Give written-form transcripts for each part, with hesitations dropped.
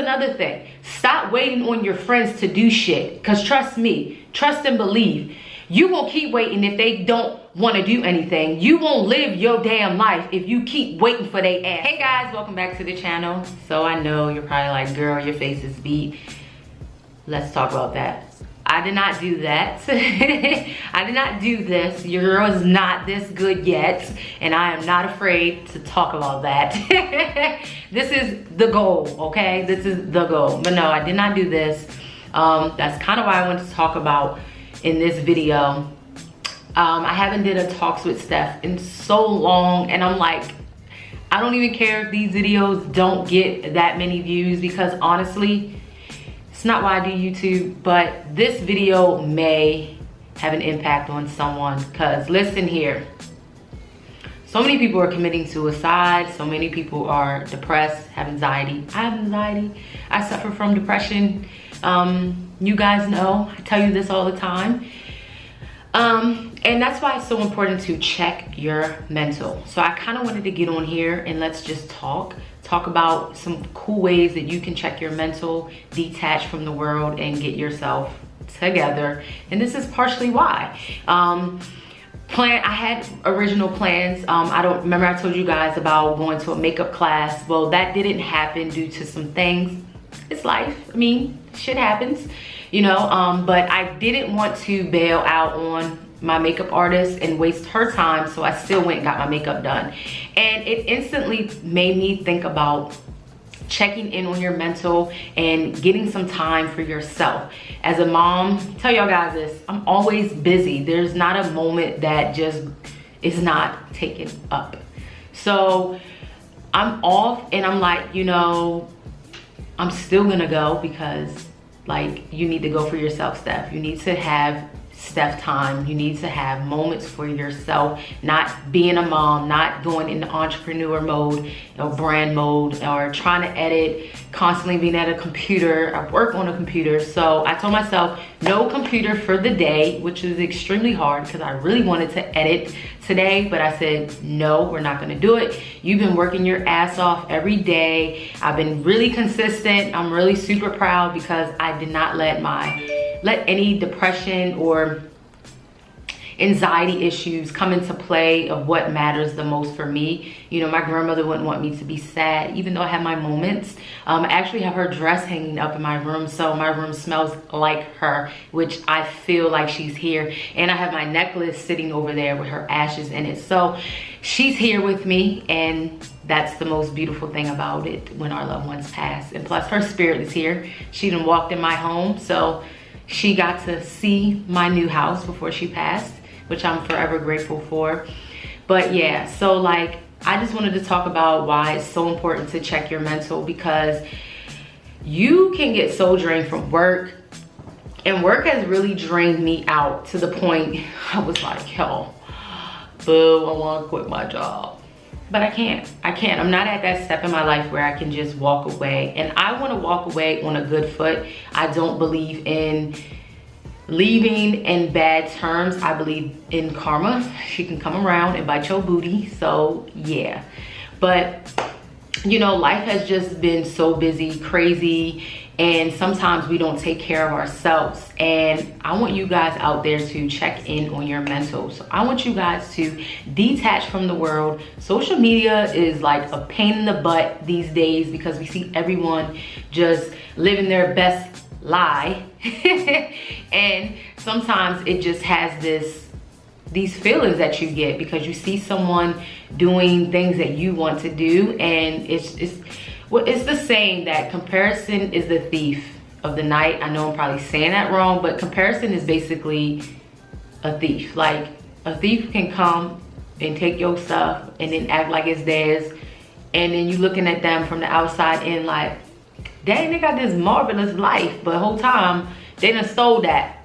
Another thing, stop waiting on your friends to do shit. Because trust me, trust and believe, you won't keep waiting if they don't want to do anything. You won't live your damn life if you keep waiting for their ass. Hey guys, welcome back to the channel. So I know you're probably like, girl, your face is beat. Let's talk about that. I did not do that. I did not do this. Your girl is not this good yet. And I am not afraid to talk about that. This is the goal, okay? This is the goal. But no, I did not do this. That's kind of why I wanted to talk about in this video. I haven't did a talks with Steph in so long. And I'm like, I don't even care if these videos don't get that many views. Because honestly, it's not why I do YouTube, but this video may have an impact on someone. Because listen here, so many people are committing suicide. So many people are depressed, have anxiety. I have anxiety. I suffer from depression. You guys know, I tell you this all the time. And that's why it's so important to check your mental. So I kind of wanted to get on here and let's just talk about some cool ways that you can check your mental, detach from the world, and get yourself together. And this is partially why. I had original plans. I don't remember, I told you guys about going to a makeup class. Well, that didn't happen due to some things. It's life. I mean, shit happens, you know. But I didn't want to bail out on my makeup artist and waste her time, so I still went and got my makeup done. And it instantly made me think about checking in on your mental and getting some time for yourself. As a mom, tell y'all guys this, I'm always busy. There's not a moment that just is not taken up. So I'm off and I'm like, you know, I'm still gonna go because like you need to go for yourself, Steph. You need to have Steph time. You need to have moments for yourself, not being a mom, not going into entrepreneur mode or brand mode or trying to edit, constantly being at a computer. I work on a computer. So I told myself no computer for the day, which is extremely hard because I really wanted to edit today, but I said, no, we're not gonna do it. You've been working your ass off every day. I've been really consistent. I'm really super proud because I did not let any depression or anxiety issues come into play of what matters the most for me. You know, my grandmother wouldn't want me to be sad, even though I have my moments. I actually have her dress hanging up in my room, so my room smells like her, which I feel like she's here. And I have my necklace sitting over there with her ashes in it. So she's here with me, and that's the most beautiful thing about it when our loved ones pass. And plus her spirit is here. She done walked in my home, so she got to see my new house before she passed, which I'm forever grateful for. But yeah, so like, I just wanted to talk about why it's so important to check your mental, because you can get so drained from work, and work has really drained me out to the point I was like, yo, boo, I wanna quit my job. But I can't. I'm not at that step in my life where I can just walk away. And I want to walk away on a good foot. I don't believe in leaving in bad terms. I believe in karma. She can come around and bite your booty. So yeah. But you know, life has just been so busy, crazy, and sometimes we don't take care of ourselves. And I want you guys out there to check in on your mental. So I want you guys to detach from the world. Social media is like a pain in the butt these days because we see everyone just living their best lie. And sometimes it just has these feelings that you get because you see someone doing things that you want to do, and it's the saying that comparison is the thief of the night. I know I'm probably saying that wrong, but comparison is basically a thief. Like, a thief can come and take your stuff and then act like it's theirs, and then you looking at them from the outside in like, dang, they got this marvelous life, but the whole time they done stole that.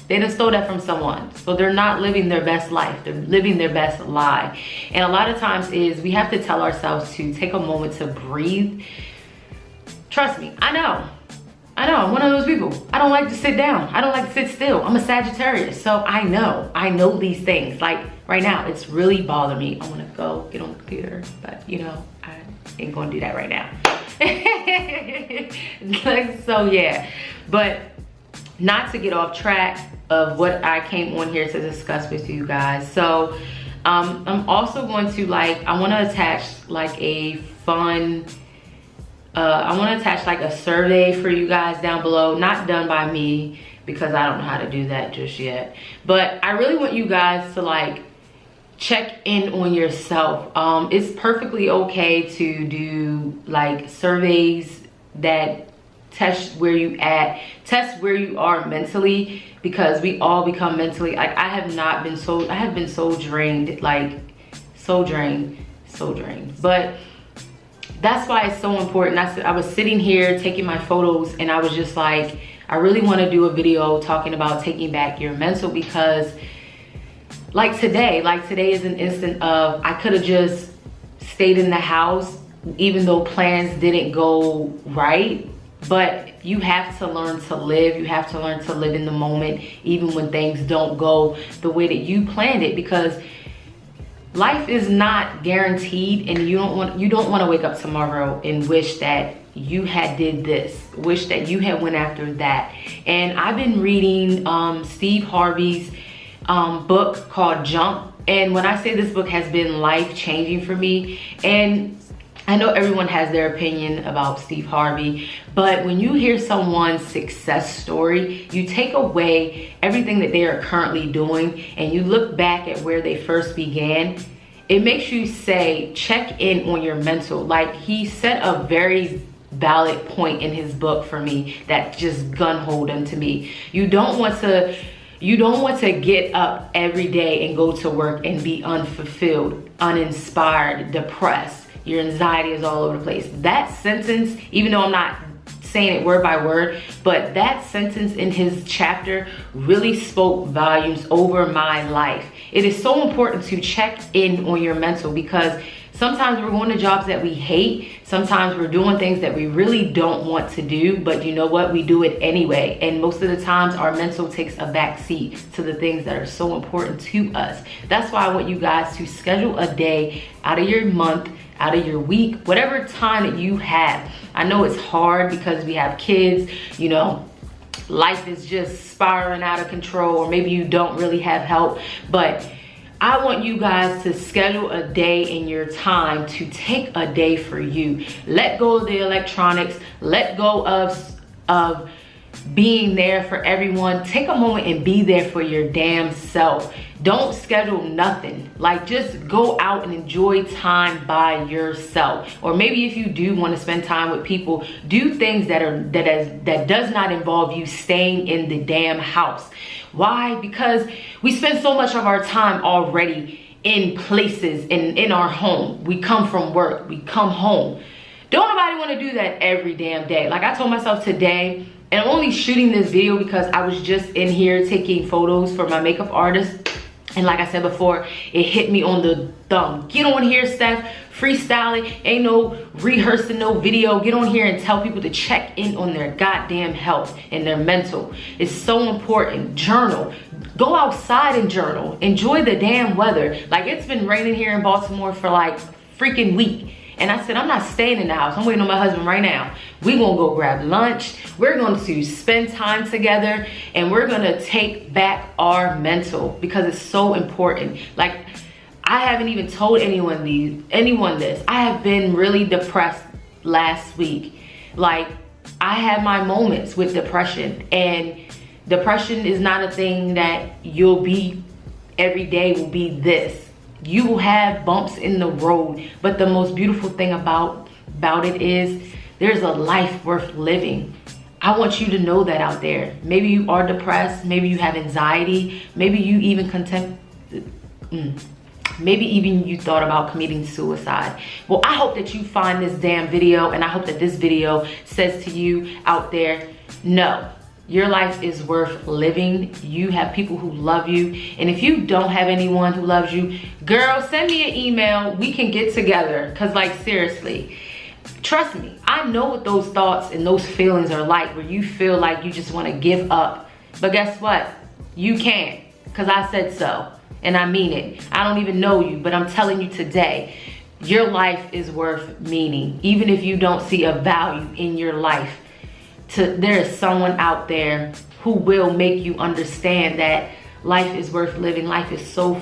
They done stole that from someone. So they're not living their best life. They're living their best lie. And a lot of times we have to tell ourselves to take a moment to breathe. Trust me, I know, I'm one of those people. I don't like to sit down. I don't like to sit still. I'm a Sagittarius, so I know these things. Like right now, it's really bothering me. I wanna go get on the computer, but you know, I ain't gonna do that right now. So yeah, but not to get off track of what I came on here to discuss with you guys. So I'm also going to I want to attach like a fun, I want to attach like a survey for you guys down below, not done by me because I don't know how to do that just yet. But I really want you guys to like check in on yourself. It's perfectly okay to do like surveys that test where you are mentally, because we all become mentally, like I have been so drained, like so drained. But that's why it's so important. I was sitting here taking my photos and I was just like, I really want to do a video talking about taking back your mental, because like today is an instant of, I could have just stayed in the house even though plans didn't go right. But you have to learn to live. You have to learn to live in the moment, even when things don't go the way that you planned it, because life is not guaranteed, and you don't want to wake up tomorrow and wish that you had did this, wish that you had went after that. And I've been reading Steve Harvey's book called Jump, and when I say this book has been life-changing for me, and I know everyone has their opinion about Steve Harvey, but when you hear someone's success story, you take away everything that they are currently doing and you look back at where they first began. It makes you say, check in on your mental. Like, he set a very valid point in his book for me that just gun-holed into me. You don't want to get up every day and go to work and be unfulfilled, uninspired, depressed. Your anxiety is all over the place. That sentence, even though I'm not saying it word by word, but that sentence in his chapter really spoke volumes over my life. It is so important to check in on your mental, because sometimes we're going to jobs that we hate. Sometimes we're doing things that we really don't want to do, but you know what? We do it anyway. And most of the times our mental takes a back seat to the things that are so important to us. That's why I want you guys to schedule a day out of your month, out of your week, whatever time that you have. I know it's hard because we have kids, you know, life is just spiraling out of control, or maybe you don't really have help, but I want you guys to schedule a day in your time to take a day for you. Let go of the electronics, let go of being there for everyone. Take a moment and be there for your damn self. Don't schedule nothing. Like, just go out and enjoy time by yourself. Or maybe if you do want to spend time with people, do things that does not involve you staying in the damn house. Why? Because we spend so much of our time already in places, in our home. We come from work, we come home. Don't nobody want to do that every damn day. Like I told myself today, and I'm only shooting this video because I was just in here taking photos for my makeup artist. And like I said before, it hit me on the thumb. Get on here, Steph, freestyling. Ain't no rehearsing, no video. Get on here and tell people to check in on their goddamn health and their mental. It's so important. Journal. Go outside and journal. Enjoy the damn weather. Like, it's been raining here in Baltimore for like freaking week. And I said, I'm not staying in the house. I'm waiting on my husband right now. We're gonna go grab lunch. We're going to spend time together, and we're gonna take back our mental, because it's so important. Like, I haven't even told anyone this. I have been really depressed last week. Like, I have my moments with depression, and depression is not a thing that you'll be every day will be this. You will have bumps in the road, but the most beautiful thing about it is there's a life worth living. I want you to know that out there. Maybe you are depressed, maybe you have anxiety, maybe you even maybe even you thought about committing suicide. Well, I hope that you find this damn video, and I hope that this video says to you out there, no. Your life is worth living. You have people who love you. And if you don't have anyone who loves you, girl, send me an email. We can get together. Because, like, seriously, trust me, I know what those thoughts and those feelings are like, where you feel like you just want to give up. But guess what? You can't, because I said so. And I mean it. I don't even know you, but I'm telling you today, your life is worth meaning. Even if you don't see a value in your life, there is someone out there who will make you understand that life is worth living. Life is so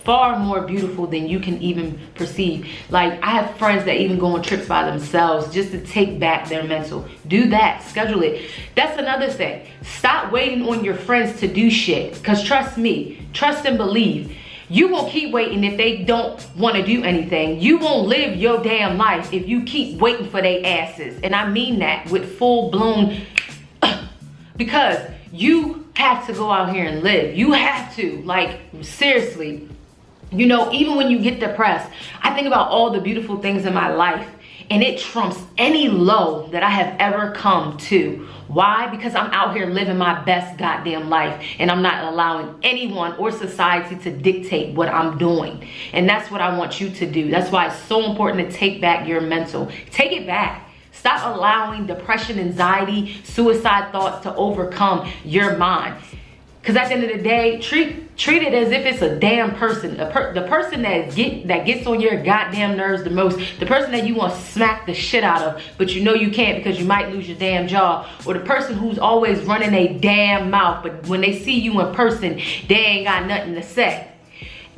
far more beautiful than you can even perceive. Like, I have friends that even go on trips by themselves just to take back their mental. Do that, schedule it. That's another thing. Stop waiting on your friends to do shit. Because trust me, trust and believe, you won't keep waiting if they don't want to do anything. You won't live your damn life if you keep waiting for their asses. And I mean that with full blown, because you have to go out here and live. You have to, like, seriously. You know, even when you get depressed, I think about all the beautiful things in my life, and it trumps any low that I have ever come to. Why? Because I'm out here living my best goddamn life, and I'm not allowing anyone or society to dictate what I'm doing. And that's what I want you to do. That's why it's so important to take back your mental. Take it back. Stop allowing depression, anxiety, suicide thoughts to overcome your mind. Because at the end of the day, treat it as if it's a damn person. The person that gets on your goddamn nerves the most. The person that you want to smack the shit out of, but you know you can't because you might lose your damn job. Or the person who's always running a damn mouth, but when they see you in person, they ain't got nothing to say.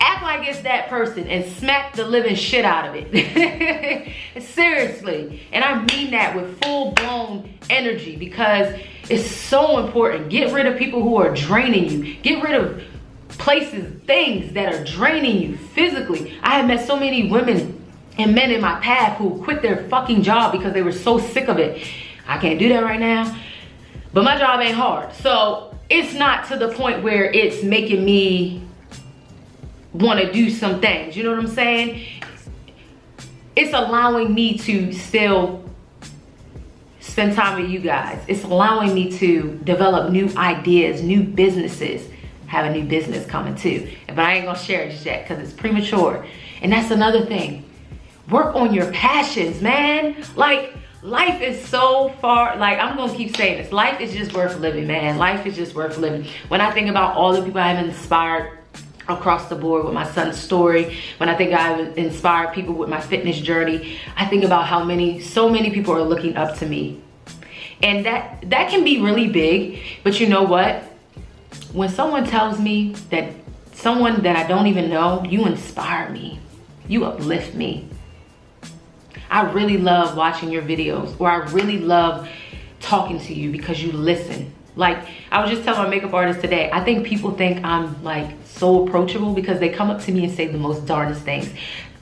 Act like it's that person and smack the living shit out of it. Seriously. And I mean that with full-blown energy, because it's so important. Get rid of people who are draining you. Get rid of places, things that are draining you physically. I have met so many women and men in my path who quit their fucking job because they were so sick of it. I can't do that right now, but my job ain't hard. So it's not to the point where it's making me want to do some things, you know what I'm saying? It's allowing me to still spend time with you guys. It's allowing me to develop new ideas, new businesses. I have a new business coming too, but I ain't gonna share it just yet because it's premature. And that's another thing. Work on your passions, man. Like, life is so far, like, I'm gonna keep saying this, life is just worth living, man. Life is just worth living. When I think about all the people I've inspired across the board with my son's story, when I think I've inspired people with my fitness journey, I think about how so many people are looking up to me. And that can be really big, but you know what? When someone tells me that someone that I don't even know, you inspire me, you uplift me. I really love watching your videos, or I really love talking to you because you listen. Like, I was just telling my makeup artist today, I think people think I'm like so approachable because they come up to me and say the most darndest things.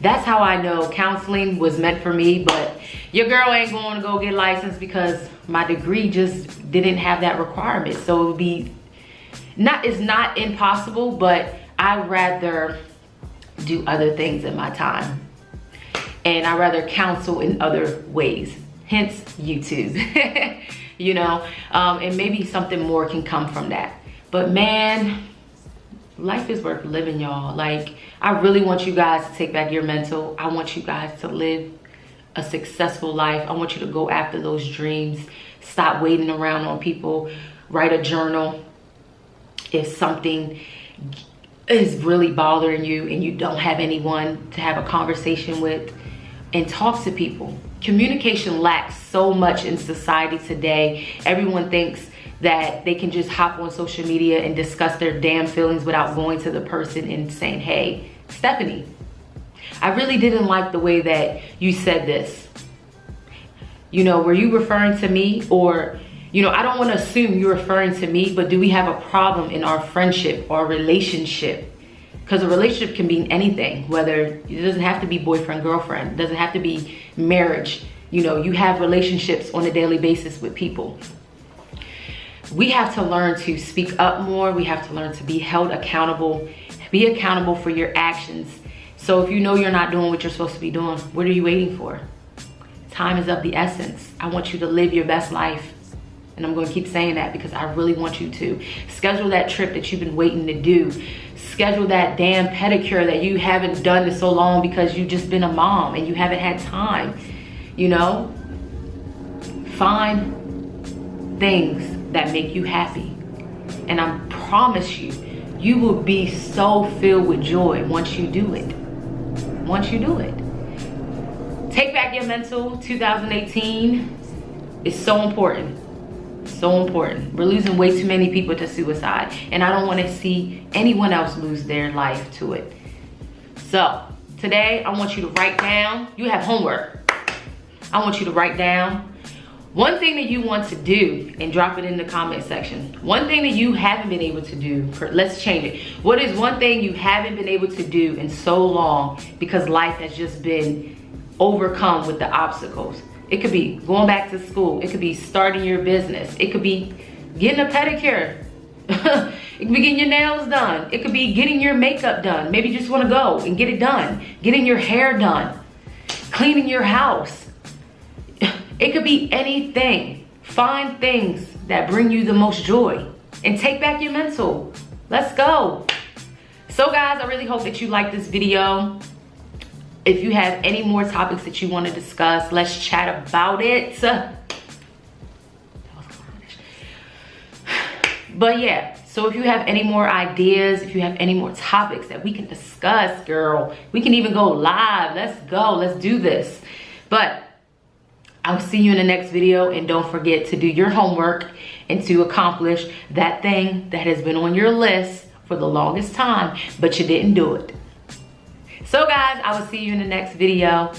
That's how I know counseling was meant for me. But your girl ain't going to go get licensed because my degree just didn't have that requirement. So it would be it's not impossible, but I'd rather do other things in my time. And I'd rather counsel in other ways, hence YouTube. You know, and maybe something more can come from that. But man, life is worth living, y'all. Like, I really want you guys to take back your mental. I want you guys to live a successful life. I want you to go after those dreams. Stop waiting around on people. Write a journal. If something is really bothering you and you don't have anyone to have a conversation with, and talk to people. Communication lacks so much in society today. Everyone thinks that they can just hop on social media and discuss their damn feelings without going to the person and saying, hey, Stephanie, I really didn't like the way that you said this. You know, were you referring to me? Or, you know, I don't want to assume you're referring to me, but do we have a problem in our friendship or relationship? Because a relationship can mean anything, whether it doesn't have to be boyfriend, girlfriend, it doesn't have to be marriage. You know, you have relationships on a daily basis with people. We have to learn to speak up more. We have to learn to be held accountable. Be accountable for your actions. So if you know you're not doing what you're supposed to be doing, what are you waiting for? Time is of the essence. I want you to live your best life. And I'm going to keep saying that because I really want you to. Schedule that trip that you've been waiting to do. Schedule that damn pedicure that you haven't done in so long because you've just been a mom and you haven't had time. You know? Find things that make you happy. And I promise you, you will be so filled with joy once you do it. Once you do it. back your mental. 2018 is so important. So important. We're losing way too many people to suicide, and I don't want to see anyone else lose their life to it. So today I want you to write down, you have homework. I want you to write down one thing that you want to do and drop it in the comment section. One thing that you haven't been able to do. Let's change it. What is one thing you haven't been able to do in so long because life has just been overcome with the obstacles? It could be going back to school. It could be starting your business. It could be getting a pedicure. It could be getting your nails done. It could be getting your makeup done. Maybe you just want to go and get it done. Getting your hair done. Cleaning your house. It could be anything. Find things that bring you the most joy and take back your mental. Let's go. So guys, I really hope that you like this video. If you have any more topics that you want to discuss, let's chat about it. But yeah, so if you have any more ideas, if you have any more topics that we can discuss, girl, we can even go live. Let's go. Let's do this. But I'll see you in the next video, and don't forget to do your homework and to accomplish that thing that has been on your list for the longest time, but you didn't do it. So guys, I will see you in the next video.